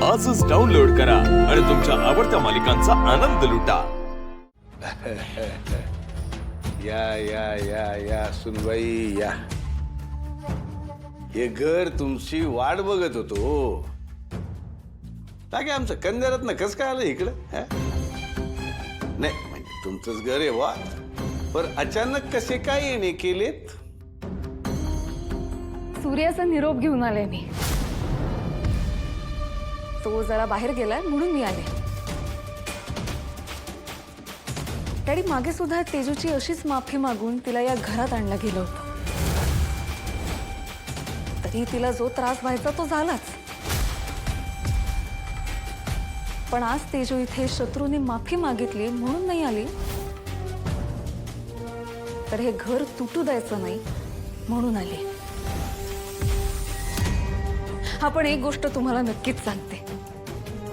आजच डाउनलोड करा आणि तुमच्या आवडत्या मालिकांचा आनंद लुटा। या या या या सुनबाई या। हे घर तुमची वाट बघत होतो। काय आमचं कंदेरात कस काय आलं इकडं? नाही म्हणजे तुमचंच घर आहे वा, पण अचानक कसे काय येणे केलेत? सूर्याचा निरोप घेऊन आले मी। तो जरा बाहेर गेलाय म्हणून मी आले। डॅडी, मागे सुद्धा तेजूची अशीच माफी मागून तिला या घरात आणलं गेलं होतं। तरी तिला जो त्रास व्हायचा तो झालाच, पण आज तेजू इथे शत्रूने माफी मागितली म्हणून नाही आली, तर हे घर तुटू द्यायचं नाही म्हणून आली। हा, पण एक गोष्ट तुम्हाला नक्कीच सांगते,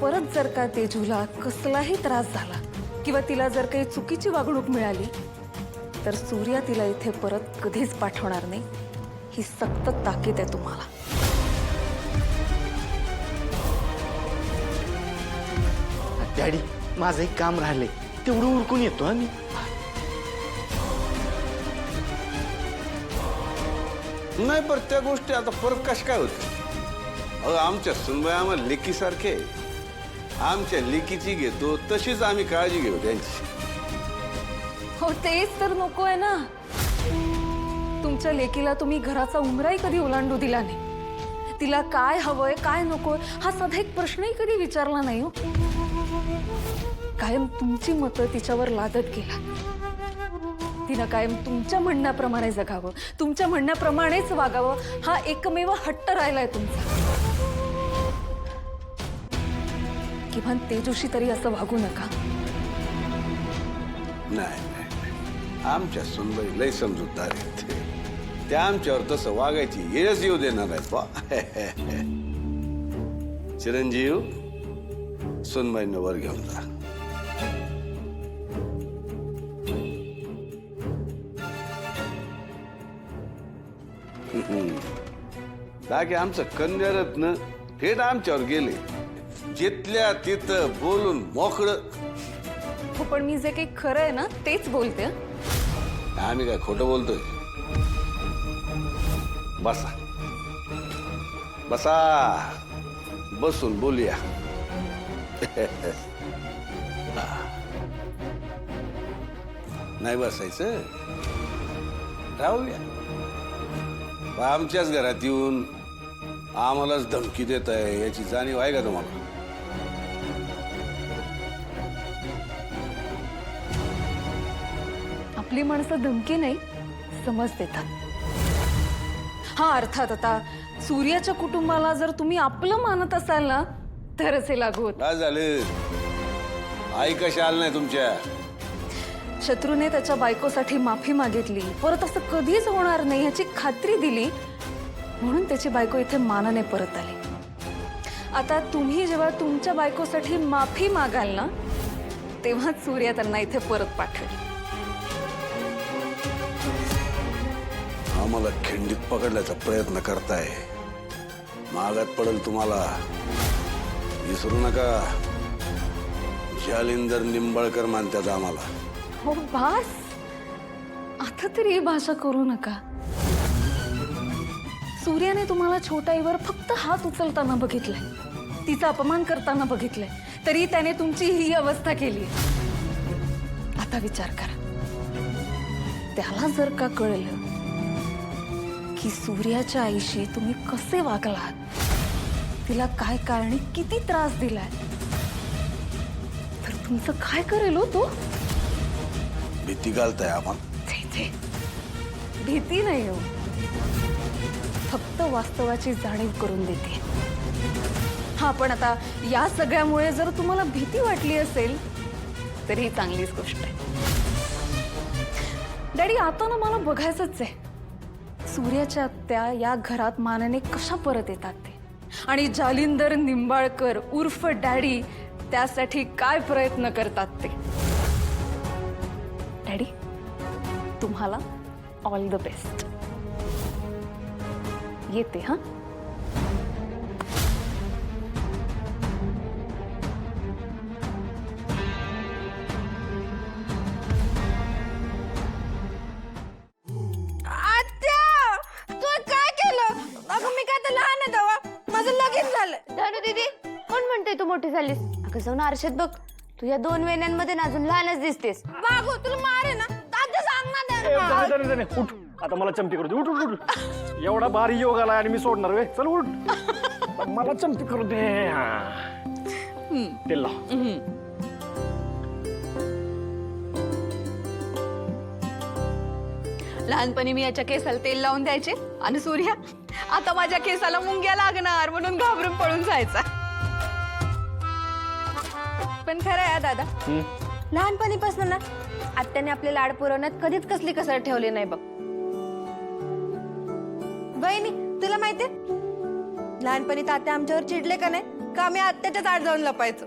परत जर का तेजूला कसलाही त्रास झाला किंवा तिला जर काही चुकीची वागणूक मिळाली तर सूर्या तिला इथे परत कधीच पाठवणार नाही, ही सक्त ताकीद आहे तुम्हाला। डॅडी, माझं एक काम राहिले, तेवढं उरकून येतो आम्ही। नाही, पण त्या गोष्टी आता परत कश काय होते? अहो, आमच्या सुनबाई आम्हाला लेकीसारखे, आमच्या लेकीची घेतो तशीच आम्ही काळजी घेऊ त्यांची। हो, तेच तर नको आहे ना। तुमच्या लेकीला तुम्ही घराचा उंबराही कधी ओलांडू दिला नाही। तिला काय हवंय काय नकोय हा साधा एक प्रश्नही कधी विचारला नाही हो। कायम तुमची मतं तिच्यावर लादत गेला। तिनं कायम तुमच्या म्हणण्याप्रमाणे जगावं, तुमच्या म्हणण्याप्रमाणेच वागावं, हा एकमेव हट्ट राहिलाय तुमचा। किमान तेजूशी तरी असं वागू नका। नाही नाही, आमच्या सुनबाई लय समजूतदार आहेत। त्या आमच्यावर तसं वागायची येळच येऊ देणार आहेत बा। चिरंजीव, सुनबाईंना वर घेऊन जा। बाकी आमचं कन्यारत्न थेट आमच्यावर गेले, जिथल्या तिथं बोलून मोकळं। हो, पण मी जे काही खरं आहे ना तेच बोलते। आम्ही काय खोटं बोलतोय? बसा बसा, बसून बोलूया। नाही बसायचं, राहूया। आमच्याच घरात येऊन आम्हालाच धमकी देत आहे याची जाणीव आहे का तुम्हाला? आपली माणसं धमकी नाही, समज देतात। हा, अर्थात आता सूर्याच्या कुटुंबाला जर तुम्ही आपलं मानत असाल ना तरच हे लागू होत। काय झालं? आई कशा आलं नाही तुमच्या? शत्रूने त्याच्या बायकोसाठी माफी मागितली, परत असं कधीच होणार नाही याची खात्री दिली, म्हणून त्याची बायको इथे मानाने परत आली। आता तुम्ही जेव्हा तुमच्या बायकोसाठी माफी मागाल ना तेव्हा सूर्या त्यांना इथे परत पाठवेल। आम्हाला खिंडीत पकडण्याचा प्रयत्न करताय, मागात पडेल तुम्हाला। विसरू नका, जालिंदर निंबाळकर मानतात आम्हाला। हो बास, आता तरी ही भाषा करू नका। सूर्याने तुम्हाला छोटाईवर फक्त हात उचलताना बघितलंय, तिचा अपमान करताना बघितलंय, तरी त्याने तुमची ही अवस्था केली। आता विचार करा, त्याला जर का कळलं की सूर्याच्या आईशी तुम्ही कसे वागलात, तिला काय कारणी किती त्रास दिलाय, तर तुमचं काय करेल हो तो? भीती घालताय आम्हाला? भीती नाही हो, फक्त वास्तवाची जाणीव करून देते। हा, पण आता या सगळ्यामुळे जर तुम्हाला भीती वाटली असेल तर ही चांगलीच गोष्ट आहे। डॅडी, आता ना मला बघायचंच आहे सूर्याच्या आत्या या घरात मानाने कशा परत येतात ते, आणि जालिंदर निंबाळकर उर्फ डॅडी त्यासाठी काय प्रयत्न करतात ते। डॅडी, तुम्हाला ऑल द बेस्ट। येते हा। दीदी कोण म्हणतोय तू मोठी झालीस? अगं जाऊन आरशात बघ, तुझ्या 2 वेण्यांमध्ये ना अजून लहानच दिसतेस. बागो तुला मारे ना दादा सांग ना जाणे उठ. आता मला चमटी करू दे. उठ उठ उठ. एवढा भारी योग आला आणि मी सोडणार वे. चल उठ. आता मला चमटी करू दे. तेल लाव. लहानपणी मी याच्या केसाला तेल लावून द्यायचे आणि सूर्या आता माझ्या केसाला मुंग्या लागणार म्हणून घाबरून पळून जायचा. पण खरं आहे दादा, लहानपणीपासून ना आत्याने आपले लाड पुरवण्यात कधीच कसली कसर ठेवली नाही बघ. बहिणी तुला माहितीये लहानपणी तात्या आमच्यावर चिडले का नाही का आम्ही आत्याच्याच आड जाऊन लपायचो.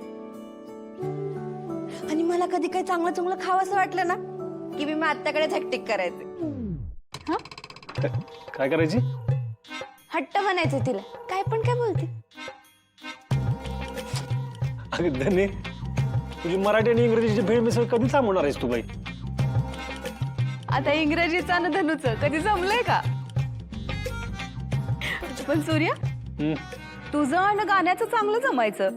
आणि मला कधी काही चांगलं चांगलं खावंसं वाटलं ना की मी आत्याकडे हॅक्टिक करायचे. काय करायची? हट्ट म्हणायचे तिला. काय पण काय बोलते. अगं धने, तुझी मराठी आणि इंग्रजीची भेळ मिसळ कधी थांबवणार आहेस तू बाई? आता इंग्रजीचा न धनुचं कधी जमलंय का? पण सूर्या, तुझं आणि गाण्याचं चांगलं जमायचं.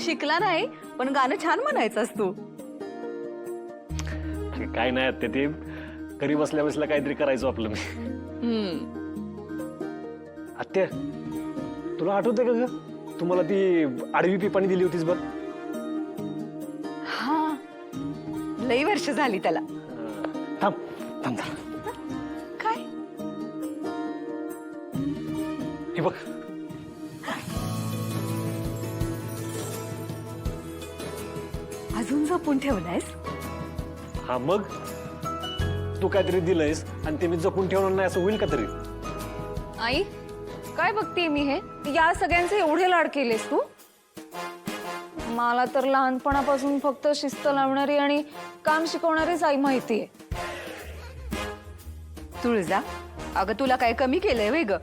शिकला नाही पण गाणं छान म्हणायचंस तू. काय नाही ते घरी बसल्या बसल्या काहीतरी करायचो आपलं मी. आत्या, तुला आठवतंय का ग तुम्हाला ती आडवी पिपाणी दिली होतीस बघ? हा, लई वर्ष झाली त्याला. थांब थांब. काय? हे बघ. अजून जपून ठेवलायस? हा मग तू काहीतरी दिलंयस आणि ते मी जपून ठेवणार नाही असं होईल का तरी? आई, काय बघते मी हे? या सगळ्यांचे एवढे लाड केलेस तू? मला तर लहानपणापासून फक्त शिस्त लावणारी आणि काम शिकवणारीच आई माहितीये. तुळजा, अगं तुला काय कमी केलंय वे ग?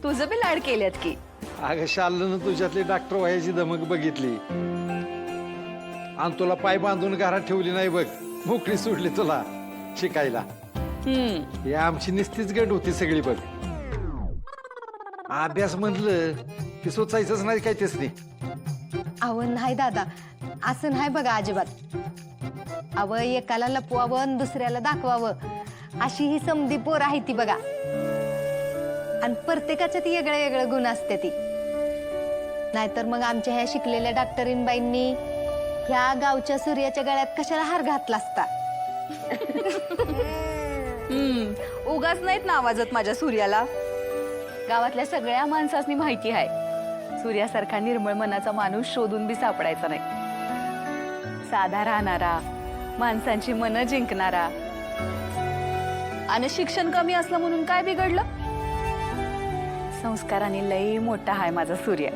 तुझं बी लाड केल्यात की. अगं शालनं तुझ्यातली डॉक्टर व्हायची धमक बघितली आणि तुला पाय बांधून घरात ठेवली नाही बघ. मोकळी सोडली तुला शिकायला. ही आमची निस्तीच गट होती सगळी बघ. अभ्यास म्हटलं की सोचायचंच नाही काय तेच नाही. अव नाही दादा, असं नाही बघा अजिबात. अव एकाला लपवावं आणि दुसऱ्याला दाखवावं अशी ही समधी पोर आहे ती बघा. आणि प्रत्येकाच्या ती वेगळं वेगळं गुण असते ती. नाहीतर मग आमच्या ह्या शिकलेल्या डॉक्टरीनबाईंनी ह्या गावच्या सूर्याच्या गळ्यात कशाला हार घातला असता. उगाच नाहीत ना आवाजत माझ्या सूर्याला. गावातल्या सगळ्या माणसांनी माहिती आहे सूर्यासारखा निर्मळ मनाचा माणूस शोधून बी सापडायचा नाही. साधा राहणारा, माणसांची मनं जिंकणारा. आणि शिक्षण कमी असलं म्हणून काय बिघडलं? संस्काराने लई मोठा आहे माझा सूर्य.